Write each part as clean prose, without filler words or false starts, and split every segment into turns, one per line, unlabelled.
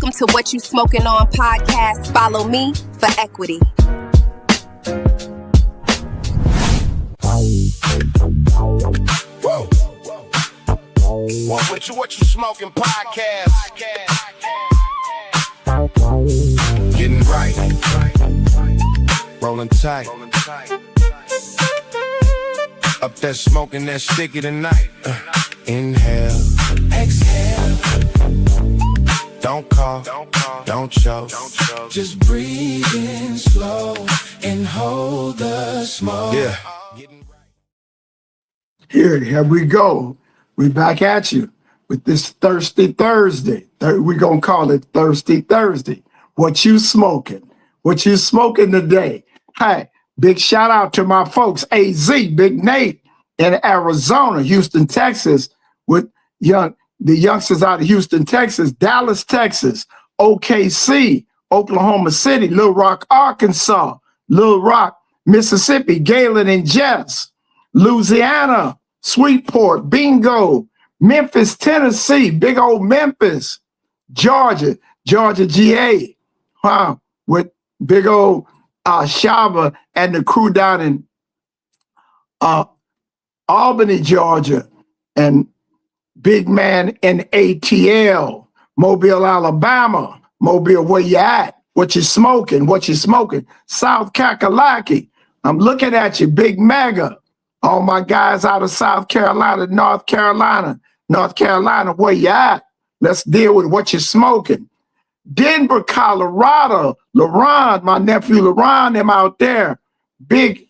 Welcome to What You Smokin On podcast. Follow me for equity.
Whoa. What you smoking podcast. Getting right. Rolling tight. Up there smoking that sticky tonight. Inhale. Exhale. Don't cough. Don't choke. Just breathe in slow and hold the smoke. Yeah.
Here we go. We back at you with this Thirsty Thursday. We're going to call it Thirsty Thursday. What you smoking? What you smoking today? Hey, big shout out to my folks, AZ, Big Nate in Arizona, Houston, Texas, with the youngsters out of Houston, Texas, Dallas, Texas, OKC, Oklahoma City, Little Rock, Arkansas, Little Rock, Mississippi, Galen and Jess, Louisiana, Sweetport, Bingo, Memphis, Tennessee, big old Memphis, Georgia, GA, with big old Shaba and the crew down in Albany, Georgia, and big man in ATL, Mobile, Alabama. Mobile, where you at? What you smoking? South Kakalaki. I'm looking at you, Big Mega. All my guys out of South Carolina, North Carolina, where you at? Let's deal with what you're smoking. Denver, Colorado, LaRon, my nephew LaRon, them out there. Big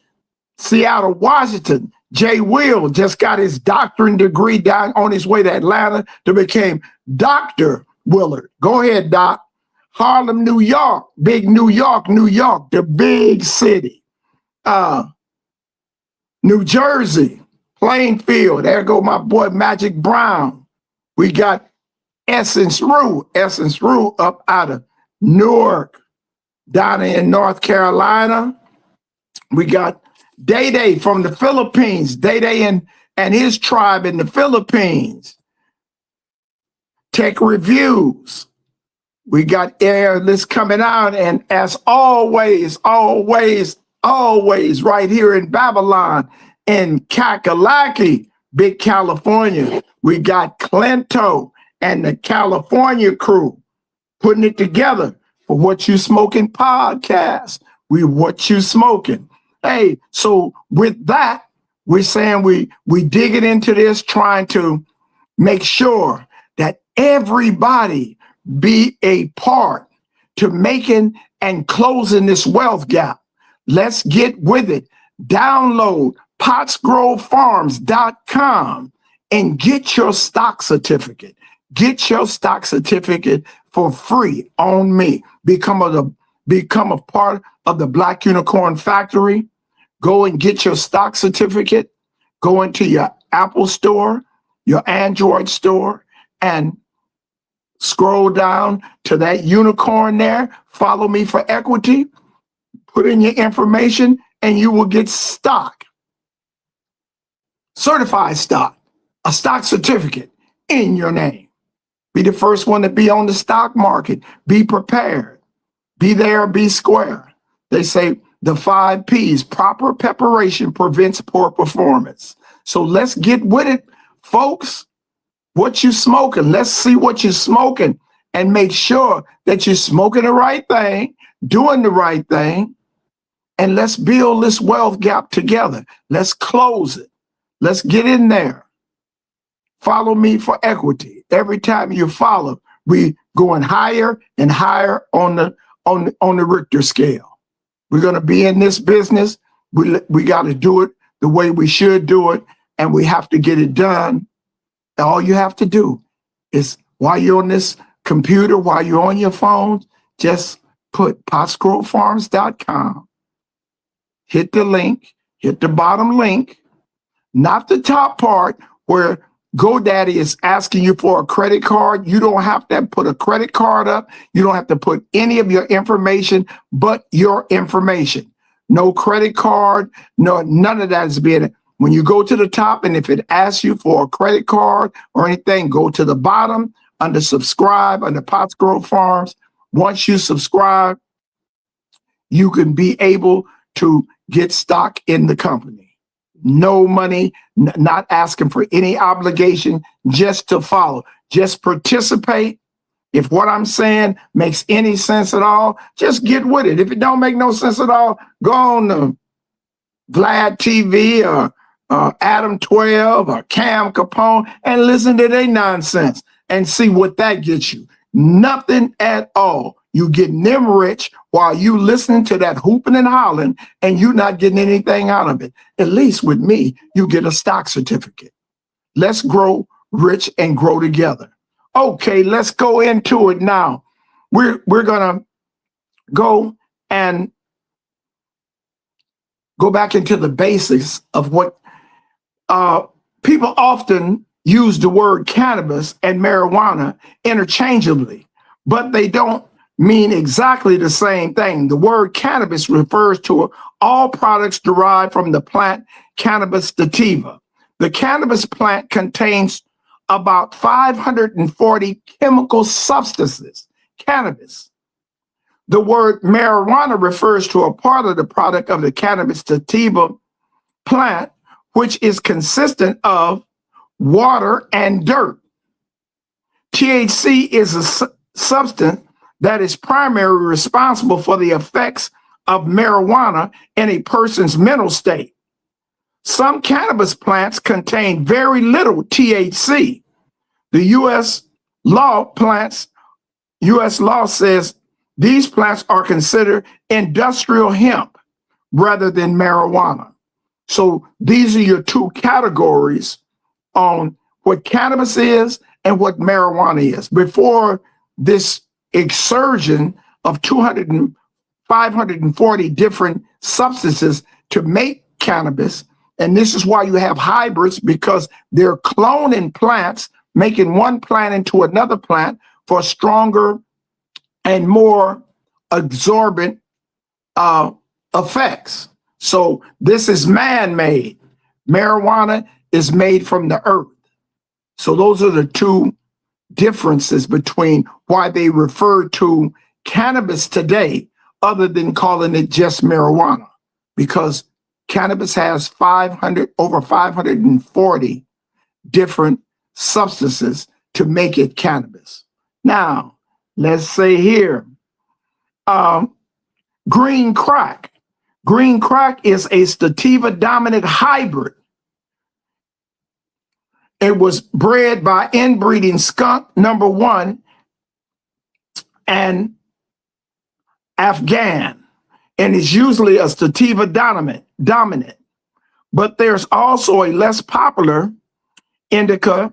Seattle, Washington. Jay Will just got his doctorate degree down on his way to Atlanta to become Dr. Willard. Go ahead, Doc. Harlem, New York, big New York, the big city. New Jersey, Plainfield. There go my boy Magic Brown. We got Essence Rue up out of Newark, down in North Carolina. We got Day Day from the Philippines, Day Day and his tribe in the Philippines. Tech Reviews. We got air list coming out, and as always, right here in Babylon, in Kakalaki, big California, we got Clinto and the California crew putting it together for What You Smoking podcast. What You Smoking. Hey, so with that, we're saying we digging into this, trying to make sure that everybody be a part to making and closing this wealth gap. Let's get with it. Download PottsGroveFarms.com and get your stock certificate. Get your stock certificate for free on me. Become a part of the Black Unicorn Factory. Go and get your stock certificate. Go into your Apple store, your Android store, and scroll down to that unicorn there. Follow me for equity. Put in your information and you will get stock. Certified stock. A stock certificate in your name. Be the first one to be on the stock market. Be prepared. Be there, be square. They say the 5 P's, proper preparation prevents poor performance. So let's get with it, folks. What you smoking? Let's see what you're smoking and make sure that you're smoking the right thing, doing the right thing, and let's build this wealth gap together. Let's close it. Let's get in there. Follow me for equity. Every time you follow, we going higher and higher on the Richter scale. We're going to be in this business. We got to do it the way we should do it, and we have to get it done. All you have to do is, while you're on this computer, while you're on your phone, just put PottsGroveFarms.com. Hit the link, hit the bottom link, not the top part where GoDaddy is asking you for a credit card. You don't have to put a credit card up. You don't have to put any of your information but your information. No credit card, none of that is being. When you go to the top, and if it asks you for a credit card or anything, go to the bottom under subscribe under Potts Grove Farms. Once you subscribe, you can be able to get stock in the company. No money, not asking for any obligation, just to follow, just participate. If what I'm saying makes any sense at all, just get with it. If it don't make no sense at all, go on to Vlad TV or Adam 12 or Cam Capone and listen to their nonsense and see what that gets you. Nothing at all. You getting them rich while you listening to that hooping and hollering, and you not getting anything out of it. At least with me, you get a stock certificate. Let's grow rich and grow together. Okay, let's go into it now. We're gonna go and go back into the basics of what people often use the word cannabis and marijuana interchangeably, but they don't mean exactly the same thing. The word cannabis refers to all products derived from the plant Cannabis sativa. The cannabis plant contains about 540 chemical substances. Cannabis. The word marijuana refers to a part of the product of the Cannabis sativa plant, which is consistent of water and dirt. THC is a substance that is primarily responsible for the effects of marijuana in a person's mental state. Some cannabis plants contain very little THC. The U.S. law says these plants are considered industrial hemp rather than marijuana. So these are your two categories on what cannabis is and what marijuana is. Before this exurgence of 540 different substances to make cannabis, and this is why you have hybrids, because they're cloning plants, making one plant into another plant for stronger and more absorbent effects. So this is man-made. Marijuana is made from the earth. So those are the two differences between why they refer to cannabis today other than calling it just marijuana, because cannabis has over 540 different substances to make it cannabis. Now, let's say here, green crack. Green crack is a sativa dominant hybrid. It was bred by inbreeding skunk number 1 and Afghan, and is usually a sativa dominant. But there's also a less popular indica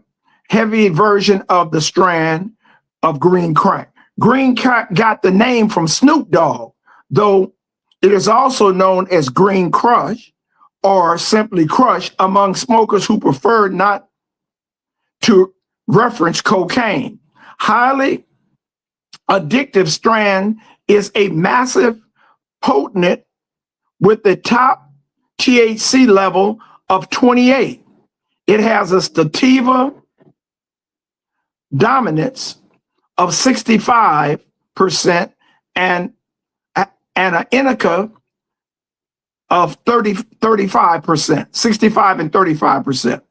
heavy version of the strand of green crack. Green crack got the name from Snoop Dogg, though it is also known as green crush or simply crush among smokers who prefer not to reference cocaine. Highly addictive strand is a massive potent with the top THC level of 28. It has a sativa dominance of 65% and an indica of 35%, 65 and 35%.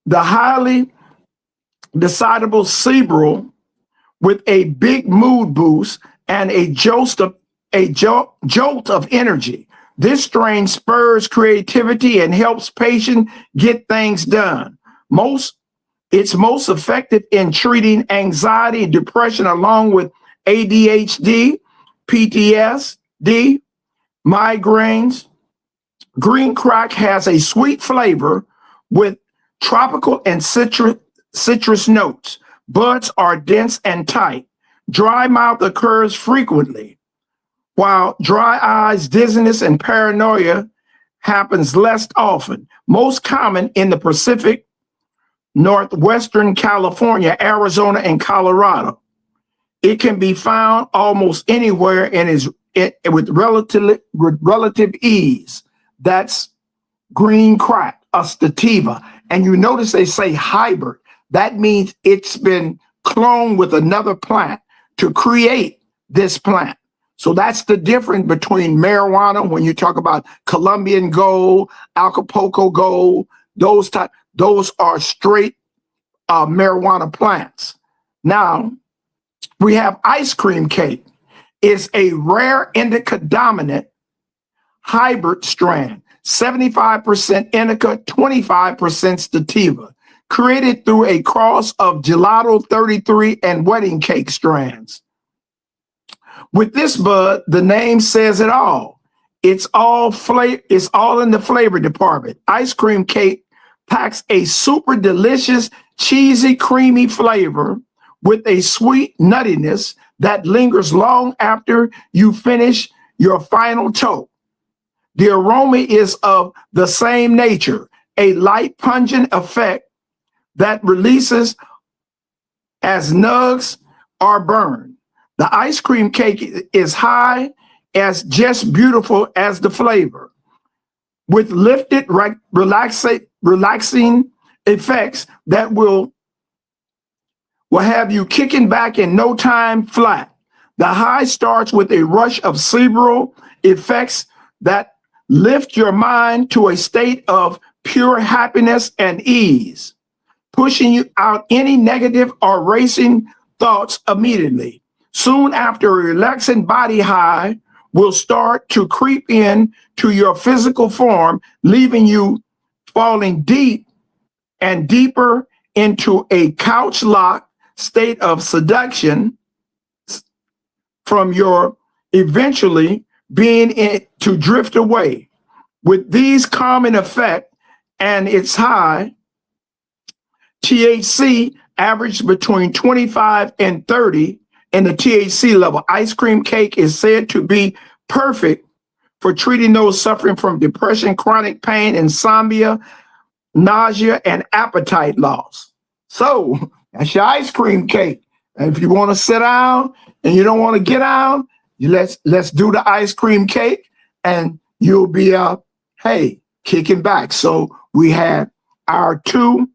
The highly decidable cerebral with a big mood boost and a jolt of energy. This strain spurs creativity and helps patients get things done. It's most effective in treating anxiety and depression along with ADHD, PTSD, migraines. Green crack has a sweet flavor with tropical and citrus notes. Buds are dense and tight. Dry mouth occurs frequently, while dry eyes, dizziness, and paranoia happens less often. Most common in the Pacific, Northwestern California, Arizona, and Colorado. It can be found almost anywhere and is with relative ease. That's green crack, a sativa. And you notice they say hybrid. That means it's been cloned with another plant to create this plant. So that's the difference between marijuana when you talk about Colombian gold, Acapulco gold, those are straight marijuana plants. Now, we have ice cream cake. It's a rare indica dominant hybrid strand, 75% indica, 25% sativa, created through a cross of Gelato 33 and wedding cake strands. With this bud, the name says it all. It's all in the flavor department. Ice cream cake packs a super delicious, cheesy, creamy flavor with a sweet nuttiness that lingers long after you finish your final toke. The aroma is of the same nature, a light pungent effect that releases as nugs are burned. The ice cream cake is high as just beautiful as the flavor, with lifted, relaxing effects that will have you kicking back in no time flat. The high starts with a rush of cerebral effects that lift your mind to a state of pure happiness and ease, pushing you out any negative or racing thoughts immediately. Soon after, a relaxing body high will start to creep in to your physical form, leaving you falling deep and deeper into a couch lock state of seduction from your eventually being to drift away. With these calming effect and its high THC averaged between 25 and 30 in the THC level, ice cream cake is said to be perfect for treating those suffering from depression, chronic pain, insomnia, nausea, and appetite loss. So that's your ice cream cake. And if you want to sit down and you don't want to get down, let's do the ice cream cake, and you'll be kicking back. So we had our two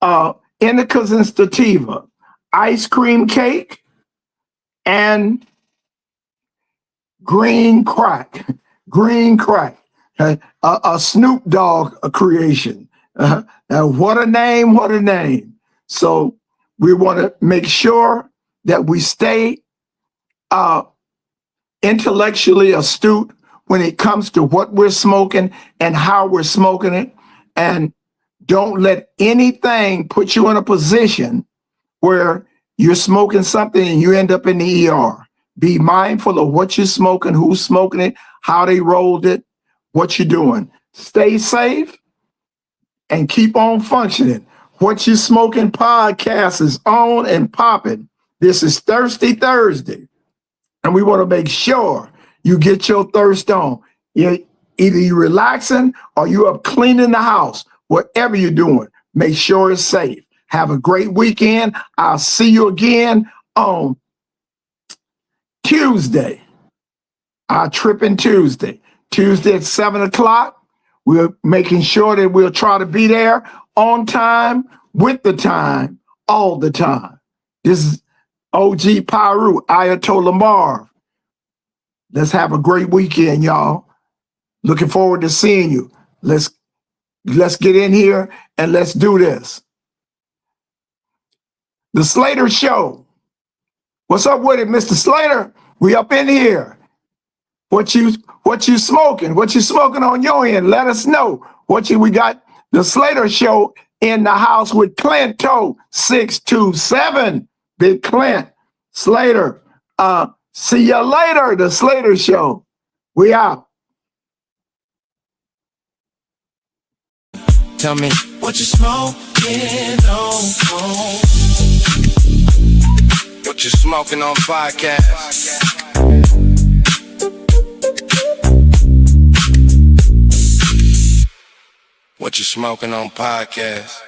indicas and sativa, ice cream cake and green crack, a Snoop Dogg creation. What a name. So we want to make sure that we stay intellectually astute when it comes to what we're smoking and how we're smoking it. And don't let anything put you in a position where you're smoking something and you end up in the ER. Be mindful of what you're smoking, who's smoking it, how they rolled it, what you're doing. Stay safe and keep on functioning. What You Smokin podcast is on and popping. This is Thirsty Thursday, and we want to make sure you get your thirst on. Either you're relaxing or you up cleaning the house. Whatever you're doing, make sure it's safe. Have a great weekend. I'll see you again on Tuesday. Our tripping Tuesday at 7 o'clock. We're making sure that we'll try to be there on time, with the time, all the time. This is OG Piru, Ayatollah Marv. Let's have a great weekend, y'all. Looking forward to seeing you. Let's get in here and let's do this. The Slater Show. What's up with it, Mr. Slater? We up in here. What you smoking? What you smoking on your end? Let us know. We got the Slater Show in the house with Clinto 627. Big Clint. Slater. See you later, the Slater Show. We out.
Tell me what you smoking on. What you smoking on podcast. What you smoking on podcast.